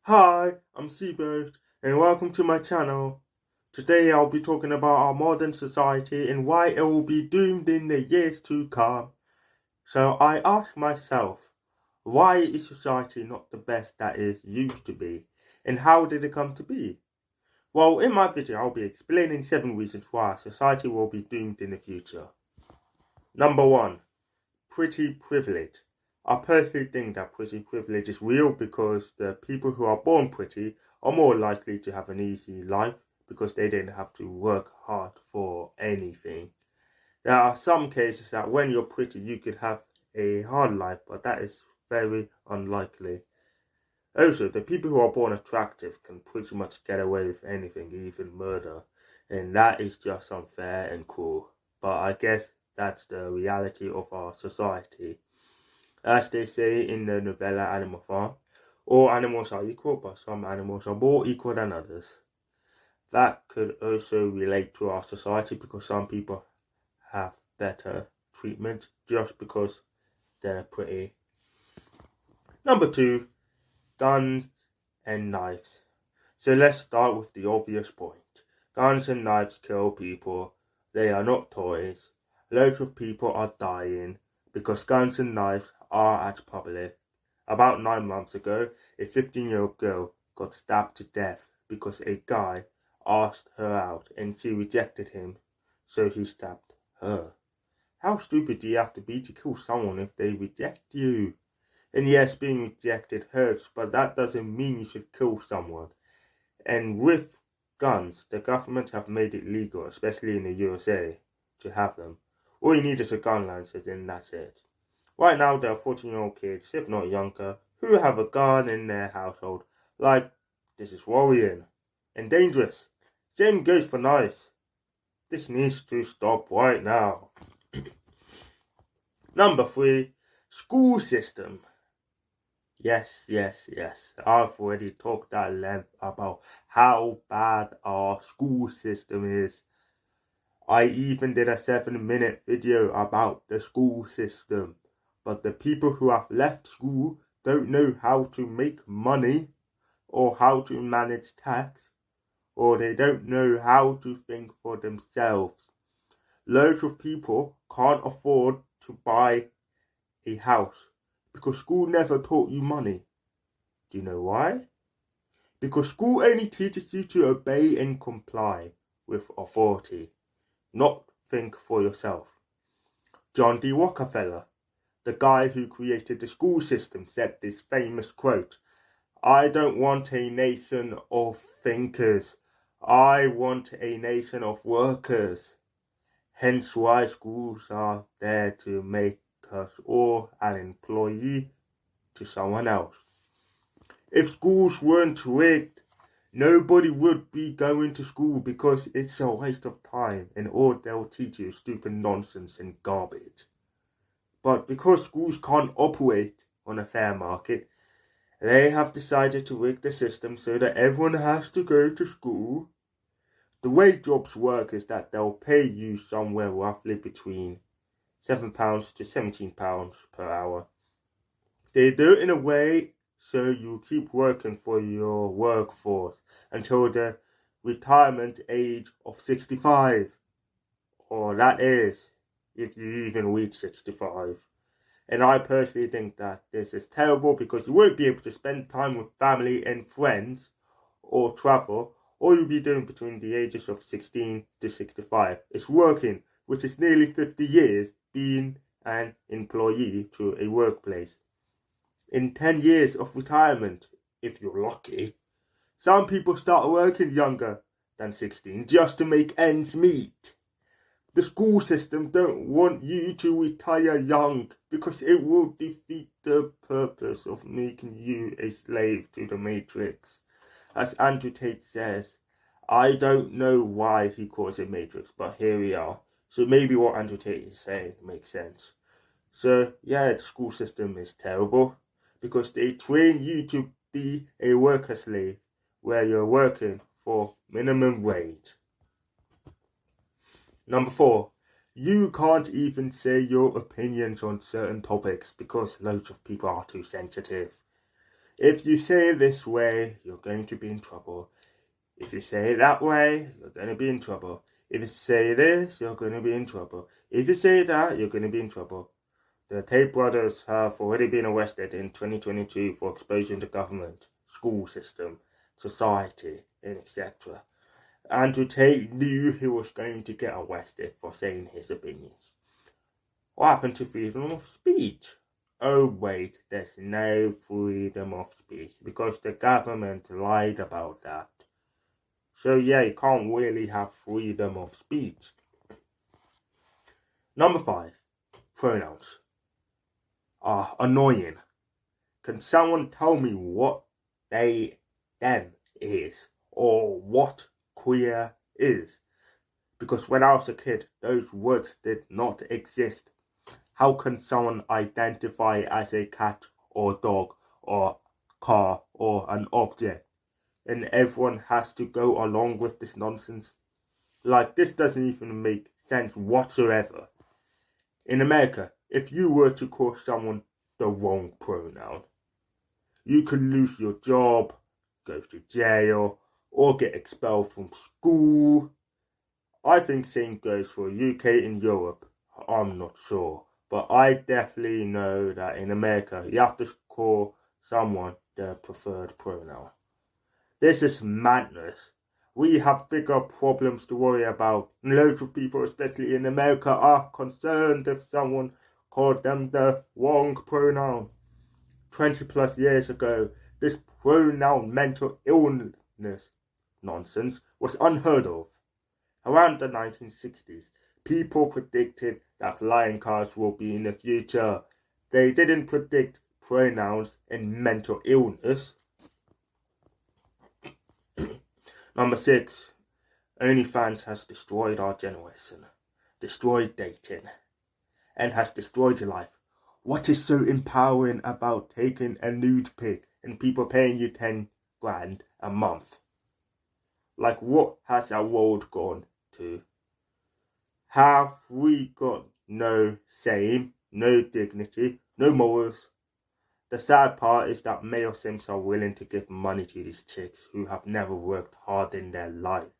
Hi, I'm Seboat, and welcome to my channel. Today I'll be talking about our modern society and why it will be doomed in the years to come. So I ask myself, why is society not the best that it used to be? And how did it come to be? Well, in my video I'll be explaining 7 reasons why society will be doomed in the future. Number 1. Pretty privilege. I personally think that pretty privilege is real because the people who are born pretty are more likely to have an easy life because they didn't have to work hard for anything. There are some cases that when you're pretty you could have a hard life, but that is very unlikely. Also, the people who are born attractive can pretty much get away with anything, even murder, and that is just unfair and cruel. But I guess that's the reality of our society. As they say in the novella Animal Farm, all animals are equal, but some animals are more equal than others. That could also relate to our society because some people have better treatment just because they're pretty. Number 2, guns and knives. So let's start with the obvious point. Guns and knives kill people. They are not toys. Loads of people are dying because guns and knives are at public. About 9 months ago, a 15-year-old girl got stabbed to death because a guy asked her out and she rejected him, so he stabbed her. How stupid do you have to be to kill someone if they reject you? And yes, being rejected hurts, but that doesn't mean you should kill someone. And with guns, the government have made it legal, especially in the USA, to have them. All you need is a gun license and that's it. Right now, there are 14-year-old kids, if not younger, who have a gun in their household. Like, this is worrying and dangerous. Same goes for knives. This needs to stop right now. Number 3, school system. Yes. I've already talked at length about how bad our school system is. I even did a 7-minute video about the school system. But the people who have left school don't know how to make money or how to manage tax, or they don't know how to think for themselves. Loads of people can't afford to buy a house because school never taught you money. Do you know why? Because school only teaches you to obey and comply with authority, not think for yourself. John D. Rockefeller, the guy who created the school system, said this famous quote, "I don't want a nation of thinkers. I want a nation of workers." Hence why schools are there to make us all an employee to someone else. If schools weren't rigged, nobody would be going to school because it's a waste of time and all they'll teach you is stupid nonsense and garbage. But because schools can't operate on a fair market, they have decided to rig the system so that everyone has to go to school. The way jobs work is that they'll pay you somewhere roughly between £7 to £17 per hour. They do it in a way so you keep working for your workforce until the retirement age of 65. Or that is, if you even reach 65. And I personally think that this is terrible because you won't be able to spend time with family and friends or travel. All you'll be doing between the ages of 16 to 65 is working, which is nearly 50 years being an employee to a workplace. In 10 years of retirement, if you're lucky, some people start working younger than 16 just to make ends meet. The school system don't want you to retire young because it will defeat the purpose of making you a slave to the Matrix. As Andrew Tate says, I don't know why he calls it Matrix, but here we are. So maybe what Andrew Tate is saying makes sense. So yeah, the school system is terrible because they train you to be a worker slave where you're working for minimum wage. Number 4, you can't even say your opinions on certain topics because loads of people are too sensitive. If you say it this way, you're going to be in trouble. If you say it that way, you're going to be in trouble. If you say this, you're going to be in trouble. If you say that, you're going to be in trouble. The Tate brothers have already been arrested in 2022 for exposing the government, school system, society, and etc. Andrew Tate knew he was going to get arrested for saying his opinions. What happened to freedom of speech? Oh wait, there's no freedom of speech because the government lied about that. So yeah, you can't really have freedom of speech. Number 5, pronouns are annoying. Can someone tell me what they, them is, or what queer is? Because when I was a kid, those words did not exist. How can someone identify as a cat or dog or car or an object? And everyone has to go along with this nonsense? Like, this doesn't even make sense whatsoever. In America, if you were to call someone the wrong pronoun, you could lose your job, go to jail, or get expelled from school. I think same goes for UK and Europe. I'm not sure. But I definitely know that in America, you have to call someone their preferred pronoun. This is madness. We have bigger problems to worry about. Loads of people, especially in America, are concerned if someone called them the wrong pronoun. 20 plus years ago, this pronoun mental illness nonsense was unheard of. Around the 1960s, people predicted that flying cars will be in the future. They didn't predict pronouns and mental illness. Number 6, OnlyFans has destroyed our generation, destroyed dating, and has destroyed your life. What is so empowering about taking a nude pic and people paying you 10 grand a month? Like, what has our world gone to? Have we got no shame, no dignity, no morals? The sad part is that male simps are willing to give money to these chicks who have never worked hard in their life.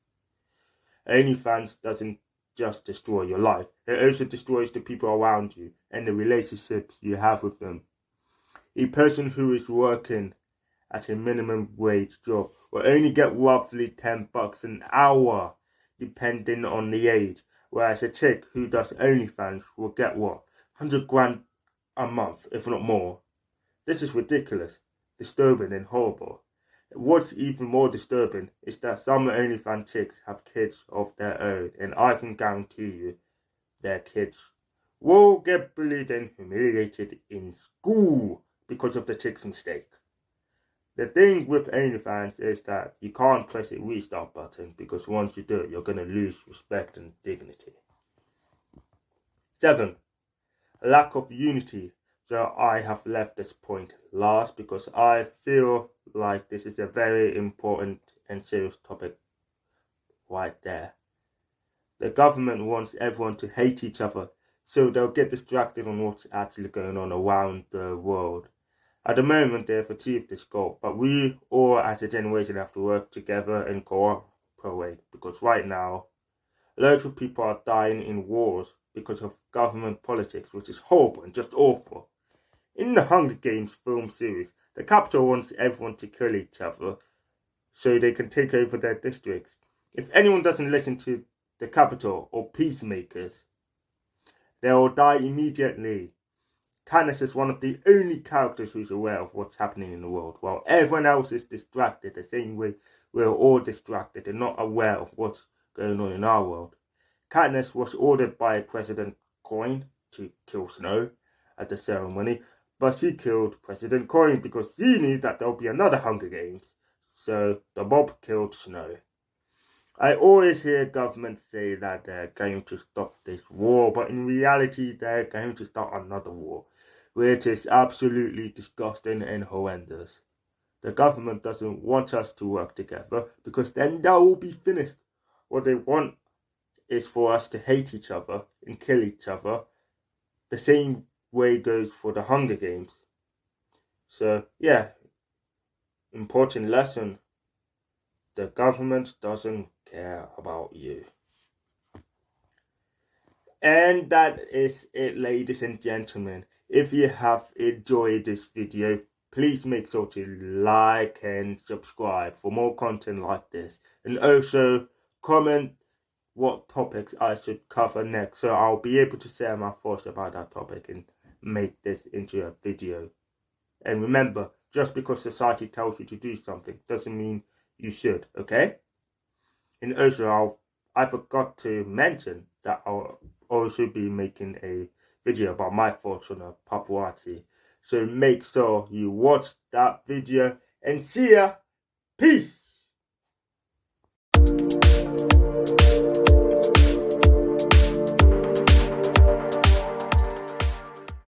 OnlyFans doesn't just destroy your life, it also destroys the people around you and the relationships you have with them. A person who is working at a minimum wage job will only get roughly $10 an hour, depending on the age, whereas a chick who does OnlyFans will get what? 100 grand a month, if not more. This is ridiculous, disturbing and horrible. What's even more disturbing is that some OnlyFans chicks have kids of their own, and I can guarantee you their kids will get bullied and humiliated in school because of the chick's mistake. The thing with OnlyFans is that you can't press a restart button because once you do it, you're going to lose respect and dignity. 7, lack of unity. So I have left this point last because I feel like this is a very important and serious topic right there. The government wants everyone to hate each other, so they'll get distracted on what's actually going on around the world. At the moment, they have achieved this goal, but we all as a generation have to work together and cooperate because right now, loads of people are dying in wars because of government politics, which is horrible and just awful. In the Hunger Games film series, the capital wants everyone to kill each other so they can take over their districts. If anyone doesn't listen to the capital or peacemakers, they will die immediately. Katniss is one of the only characters who's aware of what's happening in the world, while everyone else is distracted the same way we're all distracted and not aware of what's going on in our world. Katniss was ordered by President Coin to kill Snow at the ceremony, but she killed President Coin because she knew that there'll be another Hunger Games, so the mob killed Snow. I always hear governments say that they're going to stop this war, but in reality they're going to start another war, which is absolutely disgusting and horrendous. The government doesn't want us to work together because then that will be finished. What they want is for us to hate each other and kill each other. The same way goes for the Hunger Games. So yeah, important lesson. The government doesn't care about you. And that is it, ladies and gentlemen. If you have enjoyed this video, please make sure to like and subscribe for more content like this. And also comment what topics I should cover next, so I'll be able to share my thoughts about that topic and make this into a video. And remember, just because society tells you to do something doesn't mean you should, okay? And also, I forgot to mention that I'll also be making a video about my thoughts on a paparazzi. So make sure you watch that video and see ya. Peace.